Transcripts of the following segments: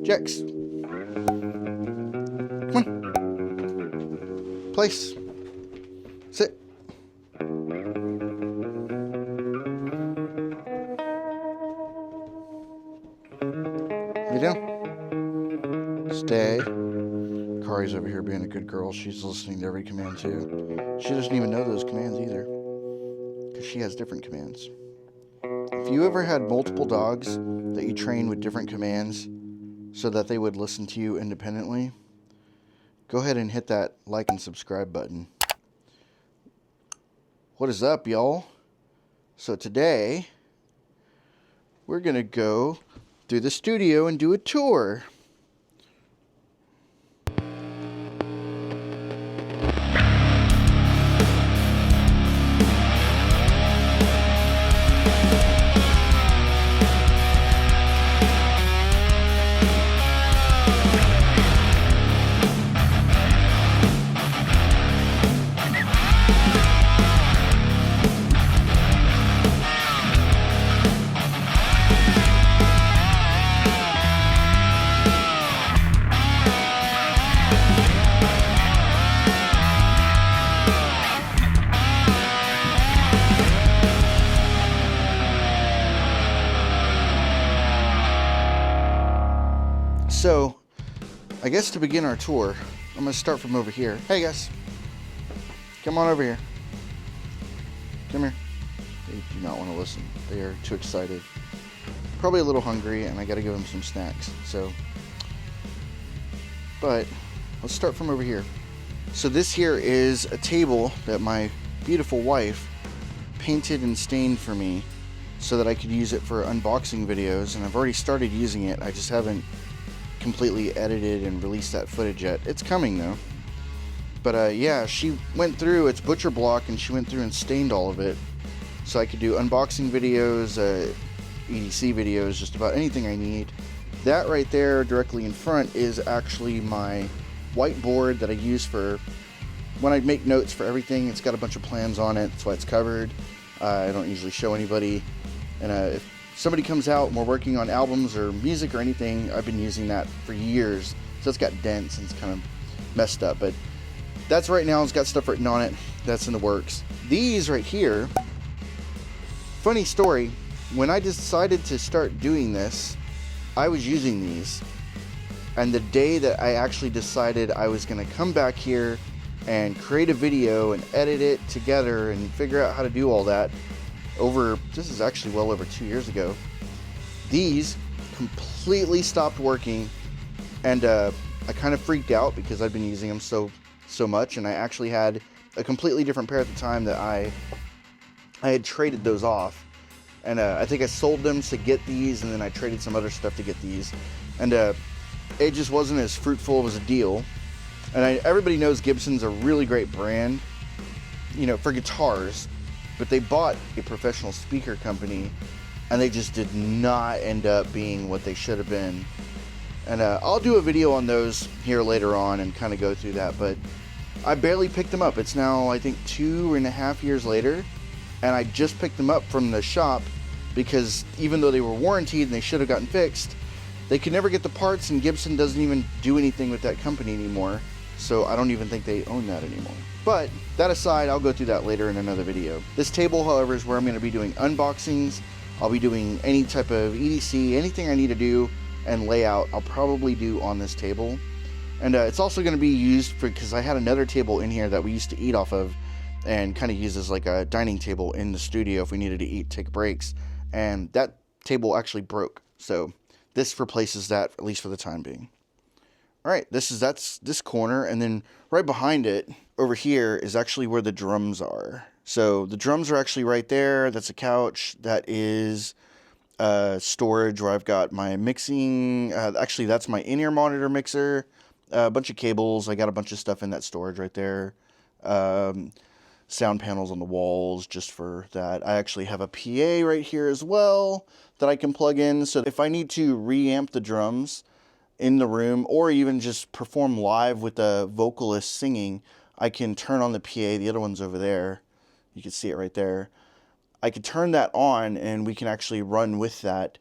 Jax. Come on. Place. Sit. Lay down. Stay. Kari's over here being a good girl. She's listening to every command too. She doesn't even know those commands either, because she has different commands. If you ever had multiple dogs that you train with different commands so that they would listen to you independently, go ahead and hit that like and subscribe button. What is up, y'all? So today, we're going to go through the studio and do a tour. So, I guess to begin our tour, I'm going to start from over here. Hey guys, come on over here. Come here. They do not want to listen. They are too excited. Probably a little hungry, and I got to give them some snacks. But let's start from over here. So this here is a table that my beautiful wife painted and stained for me so that I could use it for unboxing videos, and I've already started using it. I just haven't completely edited and released that footage yet. It's coming though. But yeah, she went through its butcher block and she went through and stained all of it so I could do unboxing videos, EDC videos, just about anything I need. That right there directly in front is actually my whiteboard that I use for when I make notes for everything. It's got a bunch of plans on it, that's why it's covered. I don't usually show anybody, and if somebody comes out and we're working on albums or music or anything, I've been using that for years. So it's got dents and it's kind of messed up, but that's right now. It's got stuff written on it. That's in the works. These right here, funny story, when I decided to start doing this, I was using these. And the day that I actually decided I was going to come back here and create a video and edit it together and figure out how to do all that, this is actually well over 2 years ago, these completely stopped working, and I kind of freaked out because I'd been using them so much, and I actually had a completely different pair at the time that I had traded those off, and I think I sold them to get these, and then I traded some other stuff to get these, and it just wasn't as fruitful as a deal. And everybody knows Gibson's a really great brand, you know, for guitars. But they bought a professional speaker company, and they just did not end up being what they should have been. And I'll do a video on those here later on and kind of go through that. But I barely picked them up. It's now, I think, 2.5 years later, and I just picked them up from the shop because even though they were warranted and they should have gotten fixed, they could never get the parts, and Gibson doesn't even do anything with that company anymore. So I don't even think they own that anymore. But that aside, I'll go through that later in another video. This table, however, is where I'm going to be doing unboxings. I'll be doing any type of EDC, anything I need to do, and layout, I'll probably do on this table. And it's also going to be used because I had another table in here that we used to eat off of and kind of use as like a dining table in the studio if we needed to eat, take breaks. And that table actually broke. So this replaces that, at least for the time being. All right, that's this corner, and then right behind it over here is actually where the drums are. So the drums are actually right there. That's a couch. That is storage where I've got my mixing. Actually, that's my in-ear monitor mixer. A bunch of cables. I got a bunch of stuff in that storage right there. Sound panels on the walls just for that. I actually have a PA right here as well that I can plug in. So if I need to reamp the drums in the room, or even just perform live with the vocalist singing, I can turn on the PA. The other one's over there. You can see it right there. I could turn that on and we can actually run with that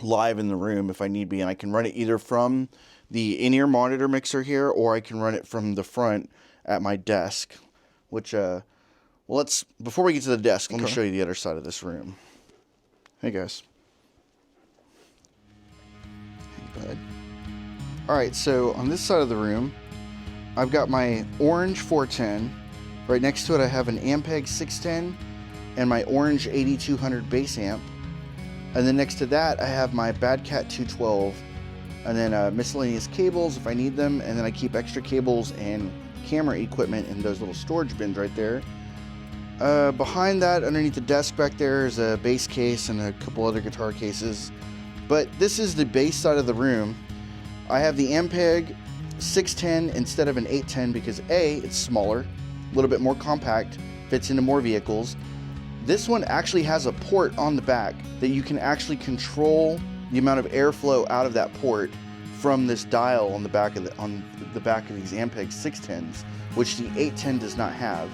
live in the room if I need be, and I can run it either from the in-ear monitor mixer here, or I can run it from the front at my desk, which, well, before we get to the desk, let me show you the other side of this room. Hey, guys. Hey, bud. All right, so on this side of the room, I've got my orange 410. Right next to it, I have an Ampeg 610 and my orange 8200 bass amp. And then next to that, I have my Bad Cat 212, and then miscellaneous cables if I need them, and then I keep extra cables and camera equipment in those little storage bins right there. Behind that, underneath the desk back there, is a bass case and a couple other guitar cases. But this is the bass side of the room. I have the Ampeg 610 instead of an 810 because A, it's smaller, a little bit more compact, fits into more vehicles. This one actually has a port on the back that you can actually control the amount of airflow out of that port from this dial on the back of these Ampeg 610s, which the 810 does not have.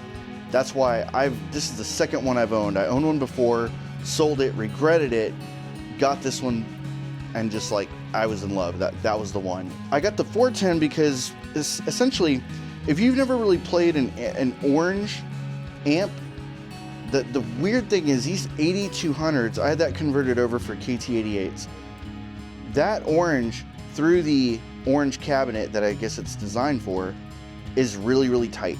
That's why this is the second one I've owned. I owned one before, sold it, regretted it, got this one, and just like, I was in love. That was the one. I got the 410 because it's essentially, if you've never really played an orange amp, the weird thing is these 8200s, I had that converted over for KT88s. That orange through the orange cabinet that I guess it's designed for is really, really tight,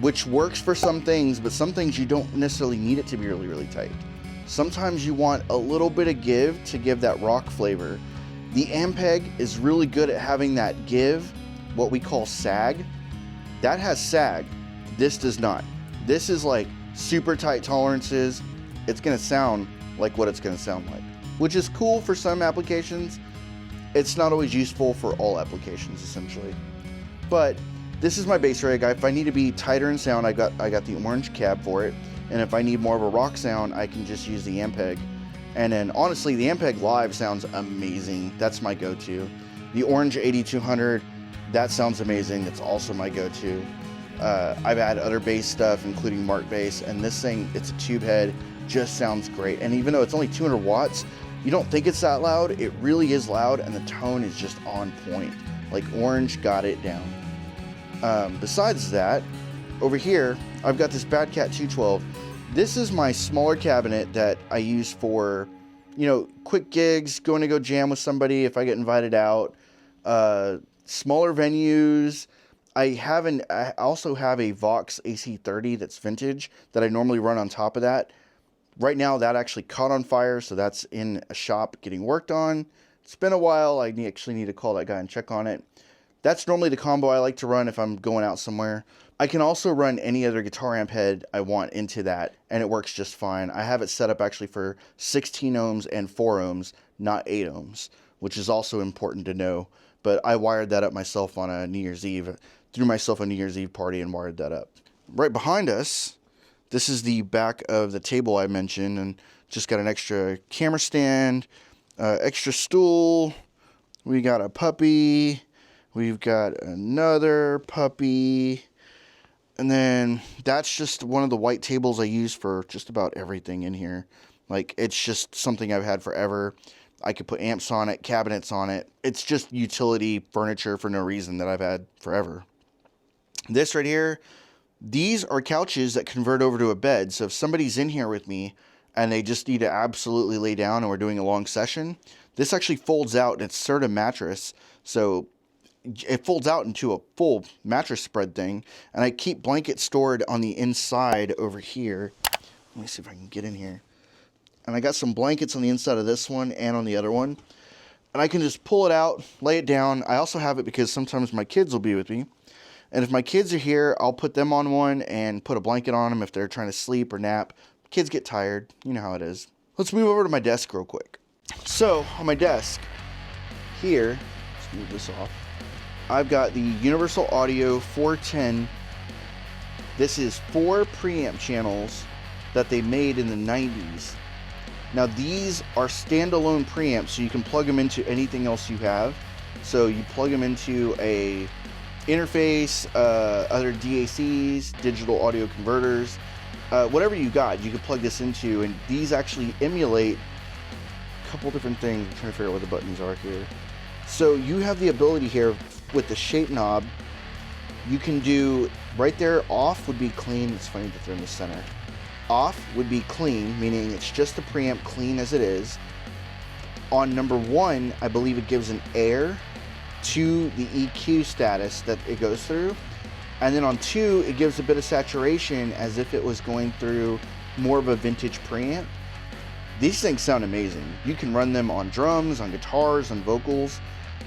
which works for some things, but some things you don't necessarily need it to be really, really tight. Sometimes you want a little bit of give to give that rock flavor. The Ampeg is really good at having that give, what we call sag. That has sag. This does not. This is like super tight tolerances. It's gonna sound like what it's gonna sound like, which is cool for some applications. It's not always useful for all applications, essentially. But this is my bass rig. If I need to be tighter in sound, I got the orange cab for it. And if I need more of a rock sound, I can just use the Ampeg. And then honestly, the Ampeg Live sounds amazing. That's my go-to. The orange 8200, that sounds amazing. That's also my go-to. I've had other bass stuff, including Mark bass, and this thing, it's a tube head, just sounds great. And even though it's only 200 watts, you don't think it's that loud. It really is loud, and the tone is just on point. Like, orange got it down. Besides that, over here, I've got this Bad Cat 212. This is my smaller cabinet that I use for, quick gigs, going to go jam with somebody if I get invited out, smaller venues. I also have a Vox AC30 that's vintage that I normally run on top of that. Right now, that actually caught on fire, so that's in a shop getting worked on. It's been a while. I actually need to call that guy and check on it. That's normally the combo I like to run if I'm going out somewhere. I can also run any other guitar amp head I want into that, and it works just fine. I have it set up actually for 16 ohms and 4 ohms, not 8 ohms, which is also important to know. But I wired that up myself on a New Year's Eve, threw myself a New Year's Eve party and wired that up. Right behind us, this is the back of the table I mentioned, and just got an extra camera stand, extra stool. We got a puppy. We've got another puppy. And then that's just one of the white tables I use for just about everything in here. Like, it's just something I've had forever. I could put amps on it, cabinets on it. It's just utility furniture for no reason that I've had forever. This right here, these are couches that convert over to a bed. So if somebody's in here with me and they just need to absolutely lay down and we're doing a long session, this actually folds out and it's sort of mattress. So it folds out into a full mattress spread thing, and I keep blankets stored on the inside over here. Let me see if I can get in here. And I got some blankets on the inside of this one and on the other one, and I can just pull it out, lay it down. I also have it because sometimes my kids will be with me, and if my kids are here, I'll put them on one and put a blanket on them if they're trying to sleep or nap. Kids get tired, you know how it is. Let's move over to my desk real quick. So on my desk here, let's move this off, I've got the Universal Audio 410. This is 4 preamp channels that they made in the 90s. Now these are standalone preamps, so you can plug them into anything else you have. So you plug them into a interface, other DACs, digital audio converters, whatever you got, you can plug this into, and these actually emulate couple different things. I'm trying to figure out what the buttons are here. So you have the ability here with the shape knob. You can do right there, off would be clean. It's funny that they're in the center. Off would be clean, meaning it's just the preamp clean as it is. On number 1, I believe it gives an air to the EQ status that it goes through. And then on 2, it gives a bit of saturation as if it was going through more of a vintage preamp. These things sound amazing. You can run them on drums, on guitars, on vocals,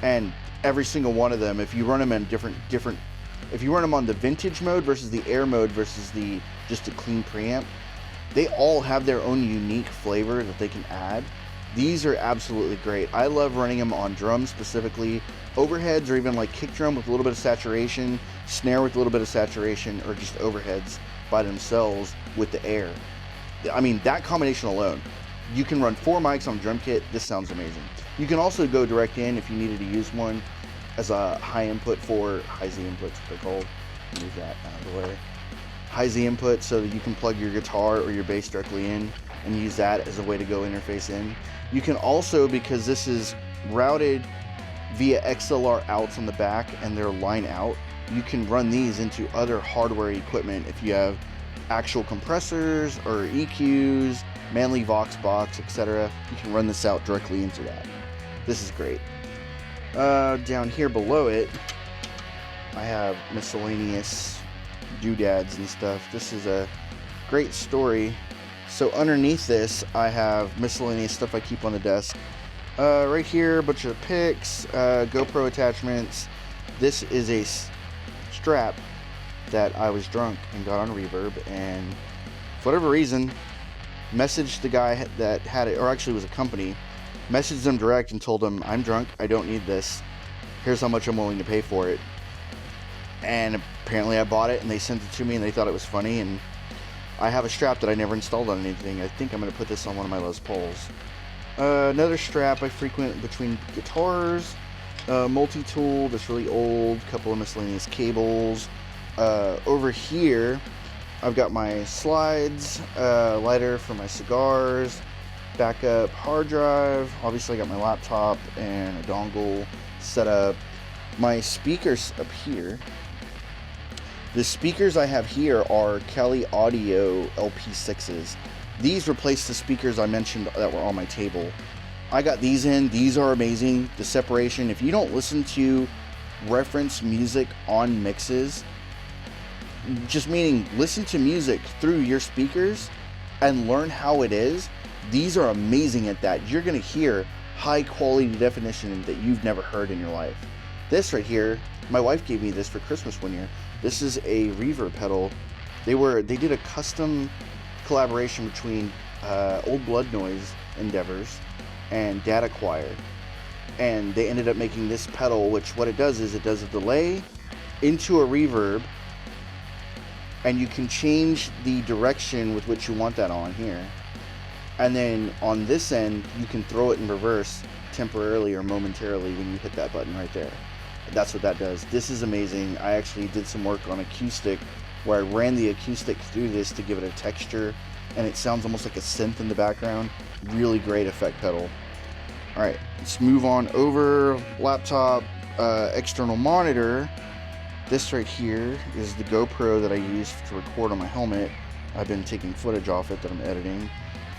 and every single one of them, if you run them in different, if you run them on the vintage mode versus the air mode versus the just a clean preamp, they all have their own unique flavor that they can add. These are absolutely great. I love running them on drums specifically, overheads, or even like kick drum with a little bit of saturation, snare with a little bit of saturation, or just overheads by themselves with the air. I mean, that combination alone, you can run 4 mics on drum kit. This sounds amazing. You can also go direct in if you needed to use one as a high input for high Z inputs, they're called. Move that out of the way. High Z input, so that you can plug your guitar or your bass directly in and use that as a way to go interface in. You can also, because this is routed via XLR outs on the back and they're line out, you can run these into other hardware equipment if you have actual compressors or EQs, Manley Vox box, etc. You can run this out directly into that. This is great. Down here below it, I have miscellaneous doodads and stuff. This is a great story. So underneath this, I have miscellaneous stuff I keep on the desk. Right here, a bunch of picks, GoPro attachments. This is a strap that I was drunk and got on Reverb, and for whatever reason, messaged the guy that had it, or actually it was a company, messaged them direct and told them, I'm drunk, I don't need this, here's how much I'm willing to pay for it. And apparently I bought it and they sent it to me and they thought it was funny, and I have a strap that I never installed on anything. I think I'm going to put this on one of my Les Pauls. Another strap I frequent between guitars, multi-tool that's really old, couple of miscellaneous cables. Over here I've got my slides, lighter for my cigars, backup hard drive, obviously I got my laptop and a dongle set up. My speakers up here, the speakers I have here are Kelly Audio LP6s. These replace the speakers I mentioned that were on my table. I got these in. These are amazing. The separation, if you don't listen to reference music on mixes, just meaning listen to music through your speakers and learn how it is, these are amazing at that. You're going to hear high quality definition that you've never heard in your life. This right here, my wife gave me this for Christmas one year. This is a reverb pedal. They did a custom collaboration between Old Blood Noise endeavors and Data Choir, and they ended up making this pedal, which what it does is it does a delay into a reverb, and you can change the direction with which you want that on here, and then on this end you can throw it in reverse temporarily or momentarily when you hit that button right there. That's what that does. This is amazing. I actually did some work on acoustic where I ran the acoustic through this to give it a texture, and it sounds almost like a synth in the background. Really great effect pedal. Alright, let's move on over. Laptop, external monitor. This right here is the GoPro that I use to record on my helmet. I've been taking footage off it that I'm editing.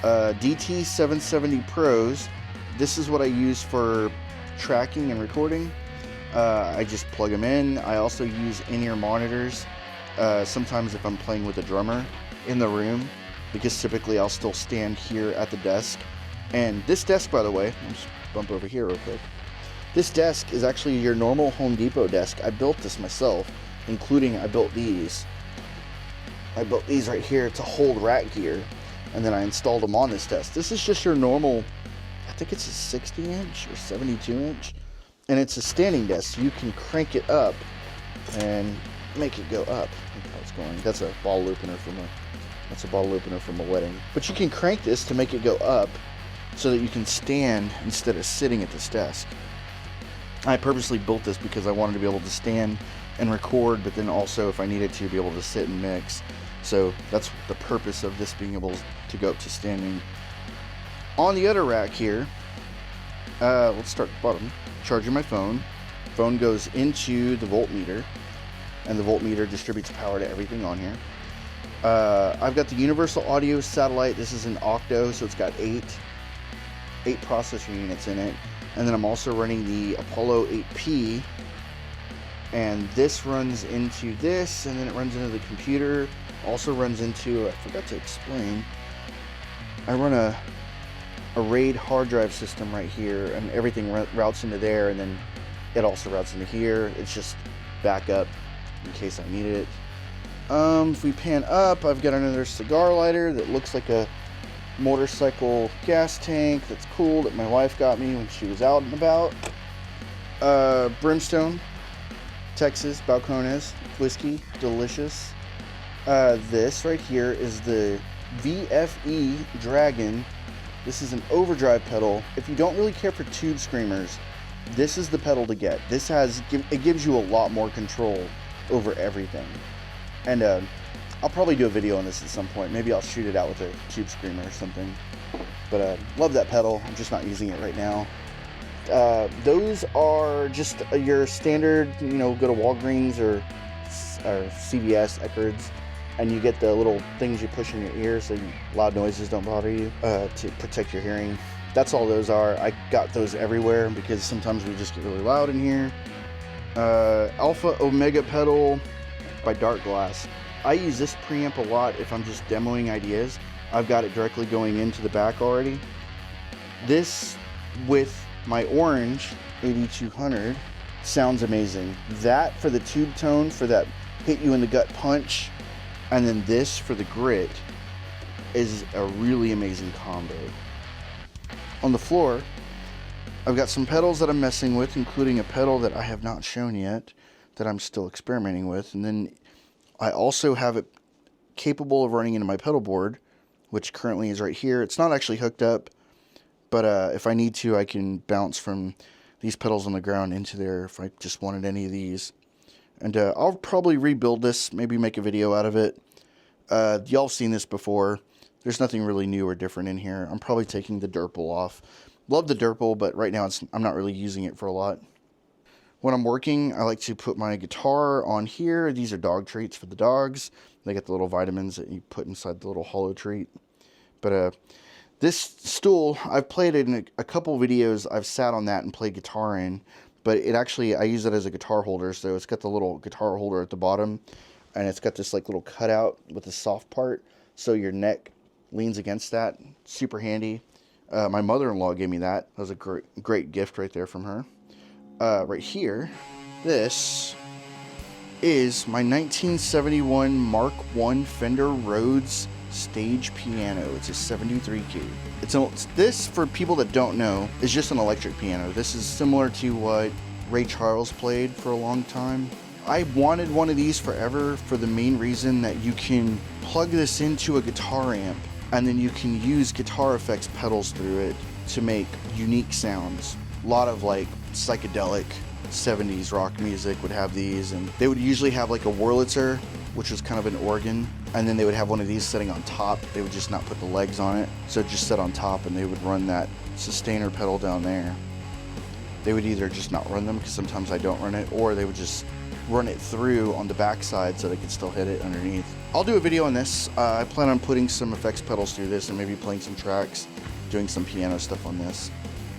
DT770 Pros. This is what I use for tracking and recording. I just plug them in. I also use in-ear monitors sometimes if I'm playing with a drummer in the room, because typically I'll still stand here at the desk. And this desk, by the way, I'll just bump over here real quick. This desk is actually your normal Home Depot desk. I built this myself, including I built these. I built these right here to hold rack gear, and then I installed them on this desk. This is just your normal, I think it's a 60-inch or 72-inch. And it's a standing desk, so you can crank it up and make it go up. Look how it's going. That's a bottle opener from a wedding. But you can crank this to make it go up so that you can stand instead of sitting at this desk. I purposely built this because I wanted to be able to stand and record, but then also if I needed to be able to sit and mix. So that's the purpose of this being able to go up to standing. On the other rack here, Let's start at the bottom. Charging my phone. Phone goes into the voltmeter, and the voltmeter distributes power to everything on here. I've got the universal audio satellite. This is an octo, so it's got eight processor units in it. And then I'm also running the Apollo 8P, and this runs into this, and then it runs into the computer. Also runs into, I forgot to explain, I run a RAID hard drive system right here, and everything routes into there, and then it also routes into here. It's just backup in case I needed it. If we pan up, I've got another cigar lighter that looks like a motorcycle gas tank. That's cool, that my wife got me when she was out and about. Brimstone, Texas Balcones whiskey, delicious. This right here is the VFE Dragon. This is an overdrive pedal. If you don't really care for tube screamers, this is the pedal to get. It gives you a lot more control over everything. And I'll probably do a video on this at some point. Maybe I'll shoot it out with a tube screamer or something. But love that pedal. I'm just not using it right now. Those are just your standard, go to Walgreens or CVS, Eckerd's, and you get the little things you push in your ear so loud noises don't bother you, to protect your hearing. That's all those are. I got those everywhere because sometimes we just get really loud in here. Alpha Omega pedal by Dark Glass. I use this preamp a lot if I'm just demoing ideas. I've got it directly going into the back already. This with my orange 8200 sounds amazing. That for the tube tone, for that hit you in the gut punch, and then this for the grit is a really amazing combo. On the floor, I've got some pedals that I'm messing with, including a pedal that I have not shown yet that I'm still experimenting with. And then I also have it capable of running into my pedal board, which currently is right here. It's not actually hooked up, but if I need to, I can bounce from these pedals on the ground into there if I just wanted any of these. And I'll probably rebuild this, maybe make a video out of it. Y'all have seen this before. There's nothing really new or different in here. I'm probably taking the Durple off. Love the Durple, but right now I'm not really using it for a lot. When I'm working, I like to put my guitar on here. These are dog treats for the dogs. They get the little vitamins that you put inside the little hollow treat. But this stool, I've played it in a couple videos. I've sat on that and played guitar in. But it actually, I use it as a guitar holder. So it's got the little guitar holder at the bottom. And it's got this like little cutout with the soft part. So your neck leans against that. Super handy. My mother-in-law gave me that. That was a great gift right there from her. Right here, this is my 1971 Mark I Fender Rhodes stage piano. It's a 73 key. This, for people that don't know, is just an electric piano. This is similar to what Ray Charles played for a long time. I wanted one of these forever for the main reason that you can plug this into a guitar amp and then you can use guitar effects pedals through it to make unique sounds. A lot of like psychedelic 70s rock music would have these, and they would usually have like a Wurlitzer, which was kind of an organ, and then they would have one of these sitting on top. They would just not put the legs on it, so it just sat on top, and they would run that sustainer pedal down there. They would either just not run them, because sometimes I don't run it, or they would just run it through on the backside so they could still hit it underneath. I'll do a video on this. I plan on putting some effects pedals through this and maybe playing some tracks, doing some piano stuff on this.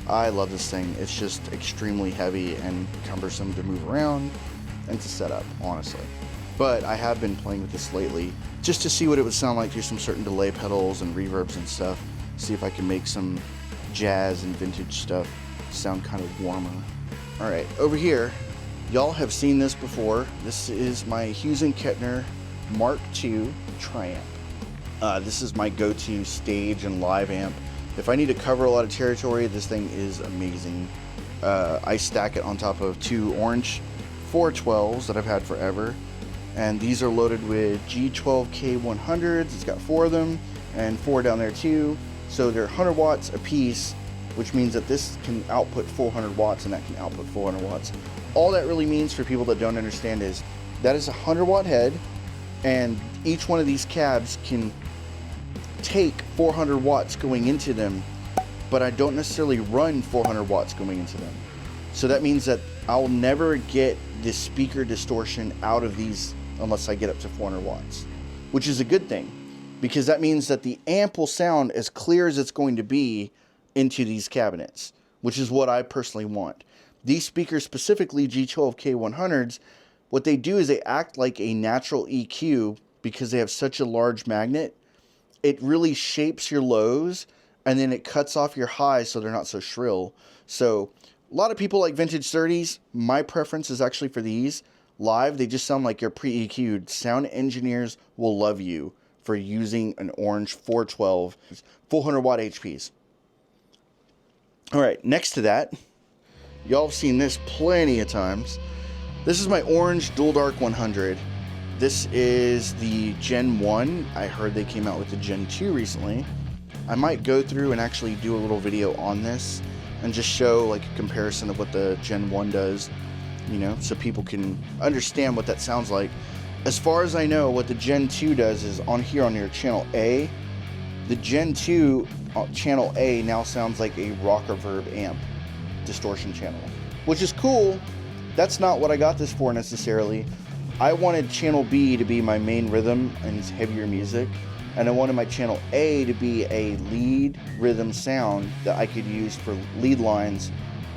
I love this thing. It's just extremely heavy and cumbersome to move around and to set up, honestly. But I have been playing with this lately just to see what it would sound like through some certain delay pedals and reverbs and stuff. See if I can make some jazz and vintage stuff sound kind of warmer. Alright, over here, y'all have seen this before. This is my Hughes & Kettner Mark II Triamp. This is my go-to stage and live amp. If I need to cover a lot of territory, this thing is amazing. I stack it on top of two orange 412s that I've had forever. And these are loaded with G12K100s. It's got 4 of them and 4 down there too. So they're 100 watts a piece, which means that this can output 400 watts and that can output 400 watts. All that really means for people that don't understand is that is a 100 watt head, and each one of these cabs can take 400 watts going into them but I don't necessarily run 400 watts going into them. So that means that I'll never get the speaker distortion out of these unless I get up to 400 watts, which is a good thing, because that means that the amp will sound as clear as it's going to be into these cabinets, which is what I personally want. These speakers, specifically G12K100s, what they do is they act like a natural EQ because they have such a large magnet. It really shapes your lows, and then it cuts off your highs so they're not so shrill. So a lot of people like vintage 30s. My preference is actually for these. Live, they just sound like you're pre-EQ'd. Sound engineers will love you for using an orange 412 400 watt HPs. All right, next to that, y'all have seen this plenty of times. This is my orange Dual Dark 100. This is the Gen 1. I heard they came out with the Gen 2 recently. I might go through and actually do a little video on this and just show like a comparison of what the Gen 1 does, you know, so people can understand what that sounds like. As far as I know, what the Gen 2 does is on here on your channel A, the Gen 2 channel A now sounds like a rock reverb amp distortion channel, which is cool. That's not what I got this for necessarily. I wanted channel B to be my main rhythm and heavier music, and I wanted my channel A to be a lead rhythm sound that I could use for lead lines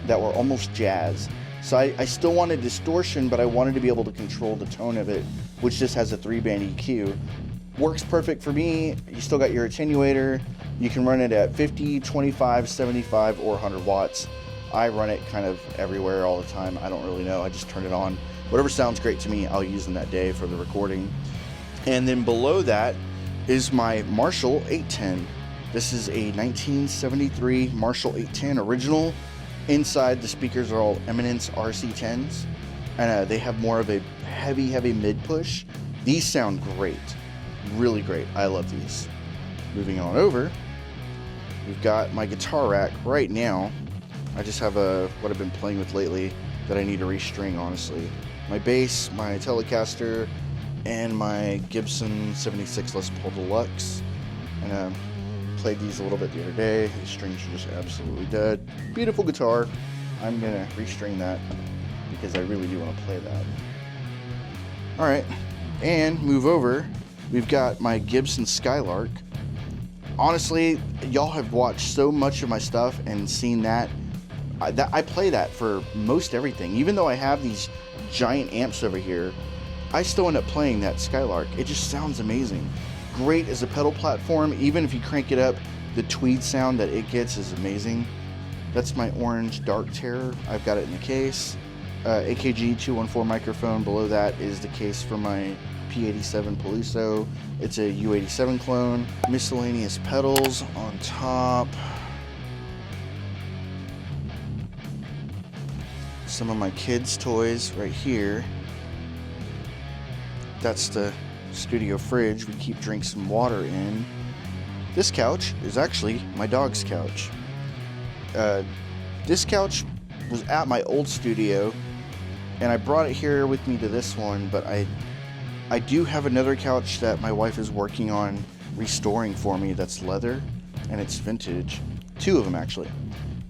that were almost jazz. So I still wanted distortion, but I wanted to be able to control the tone of it, which just has a 3-band EQ. Works perfect for me. You still got your attenuator. You can run it at 50, 25, 75, or 100 watts. I run it kind of everywhere all the time. I don't really know. I just turn it on. Whatever sounds great to me, I'll use them that day for the recording. And then below that is my Marshall 810. This is a 1973 Marshall 810 original. Inside, the speakers are all Eminence RC10s, and they have more of a heavy mid push. These sound great, really great. I love these. Moving on over, we've got my guitar rack. Right now, I just have what I've been playing with lately that I need to restring, honestly. My bass, my Telecaster, and my Gibson 76 Les Paul Deluxe. And played these a little bit the other day. The strings are just absolutely dead. Beautiful guitar. I'm gonna restring that because I really do want to play that. All right, and move over. We've got my Gibson Skylark. Honestly, y'all have watched so much of my stuff and seen that. I play that for most everything. Even though I have these giant amps over here, I still end up playing that Skylark. It just sounds amazing. Great as a pedal platform. Even if you crank it up, the tweed sound that it gets is amazing. That's my orange Dark Terror. I've got it in the case. AKG 214 microphone. Below that is the case for my P87 Poliso. It's a U87 clone. Miscellaneous pedals on top. Some of my kids' toys right here. That's the studio fridge. We keep drinks and water in. This couch is actually my dog's couch. This couch was at my old studio, and I brought it here with me to this one, but I do have another couch that my wife is working on restoring for me that's leather, and it's vintage. 2 of them, actually.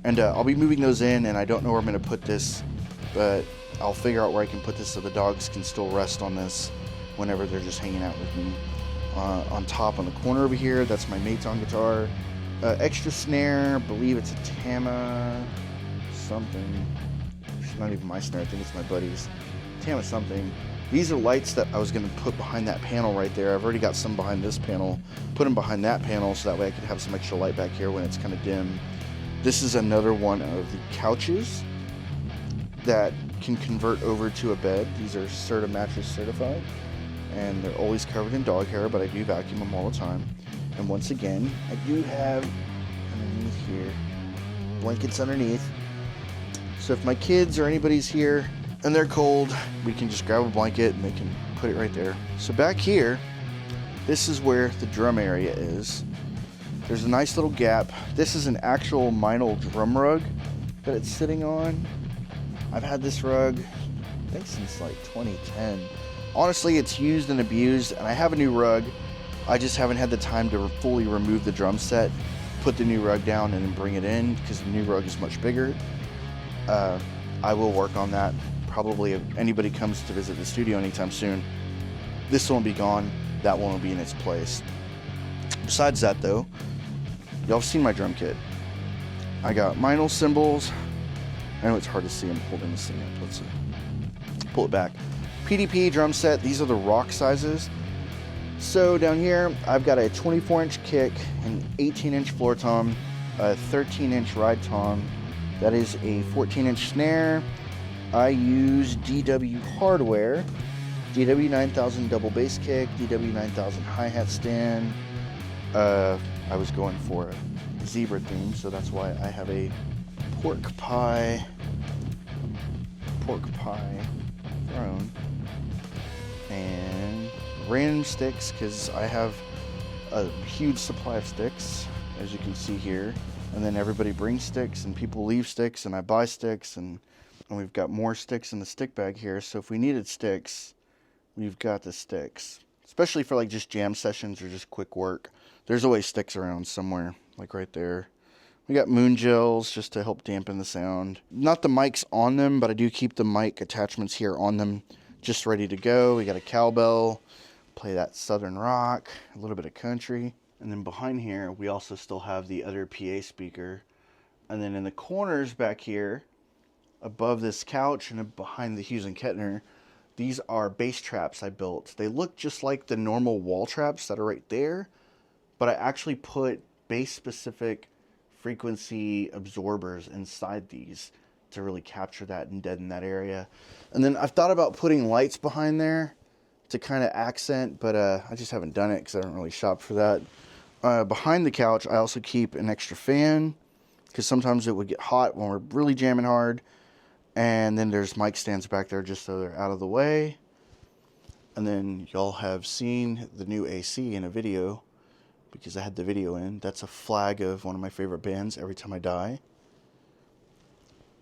And I'll be moving those in, and I don't know where I'm going to put this, but I'll figure out where I can put this so the dogs can still rest on this whenever they're just hanging out with me. On top, on the corner over here, that's my Maton guitar. Extra snare, I believe it's a Tama something. It's not even my snare, I think it's my buddy's. Tama something. These are lights that I was going to put behind that panel right there. I've already got some behind this panel. Put them behind that panel so that way I could have some extra light back here when it's kind of dim. This is another one of the couches that can convert over to a bed. These are Serta mattress certified, and they're always covered in dog hair, but I do vacuum them all the time. And once again, I do have underneath here blankets underneath, so if my kids or anybody's here and they're cold, we can just grab a blanket and they can put it right there. So back here, this is where the drum area is. There's a nice little gap. This is an actual Meinl drum rug that it's sitting on. I've had this rug, I think, since like 2010. Honestly, it's used and abused, and I have a new rug. I just haven't had the time to fully remove the drum set, put the new rug down and then bring it in because the new rug is much bigger. I will work on that. Probably if anybody comes to visit the studio anytime soon, this one will be gone, that one will be in its place. Besides that though, y'all have seen my drum kit. I got Meinl cymbals. I know it's hard to see, I'm holding this thing up. Let's pull it back. PDP drum set, these are the rock sizes. So down here, I've got a 24-inch kick, an 18-inch floor tom, a 13-inch ride tom. That is a 14-inch snare. I use DW hardware, DW 9000 double bass kick, DW 9000 hi-hat stand. I was going for a zebra theme, so that's why I have a pork pie throne. And random sticks, because I have a huge supply of sticks, as you can see here. And then everybody brings sticks, and people leave sticks, and I buy sticks, and we've got more sticks in the stick bag here. So if we needed sticks, we've got the sticks. Especially for like just jam sessions or just quick work. There's always sticks around somewhere, like right there. We got moon gels just to help dampen the sound. Not the mics on them, but I do keep the mic attachments here on them, just ready to go. We got a cowbell, play that southern rock, a little bit of country. And then behind here, we also still have the other PA speaker. And then in the corners back here, above this couch and behind the Hughes and Kettner, these are bass traps I built. They look just like the normal wall traps that are right there, but I actually put bass-specific frequency absorbers inside these to really capture that and deaden that area. And then I've thought about putting lights behind there to kind of accent, but I just haven't done it because I don't really shop for that. Behind the couch, I also keep an extra fan because sometimes it would get hot when we're really jamming hard. And then there's mic stands back there just so they're out of the way. And then y'all have seen the new AC in a video because I had the video in. That's a flag of one of my favorite bands, Every Time I Die.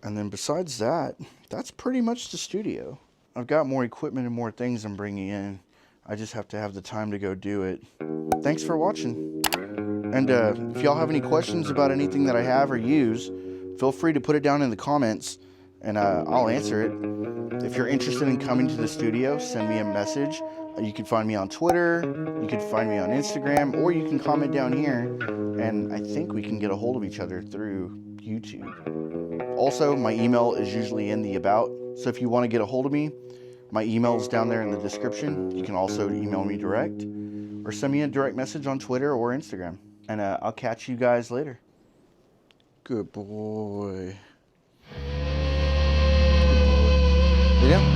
And then besides that, that's pretty much the studio. I've got more equipment and more things I'm bringing in. I just have to have the time to go do it. Thanks for watching. And if y'all have any questions about anything that I have or use, feel free to put it down in the comments and I'll answer it. If you're interested in coming to the studio, send me a message. You can find me on Twitter, you can find me on Instagram, or you can comment down here, and I think we can get a hold of each other through YouTube. Also, my email is usually in the about, so if you want to get a hold of me, my email is down there in the description. You can also email me direct, or send me a direct message on Twitter or Instagram. And I'll catch you guys later. Good boy. Good boy. Yeah.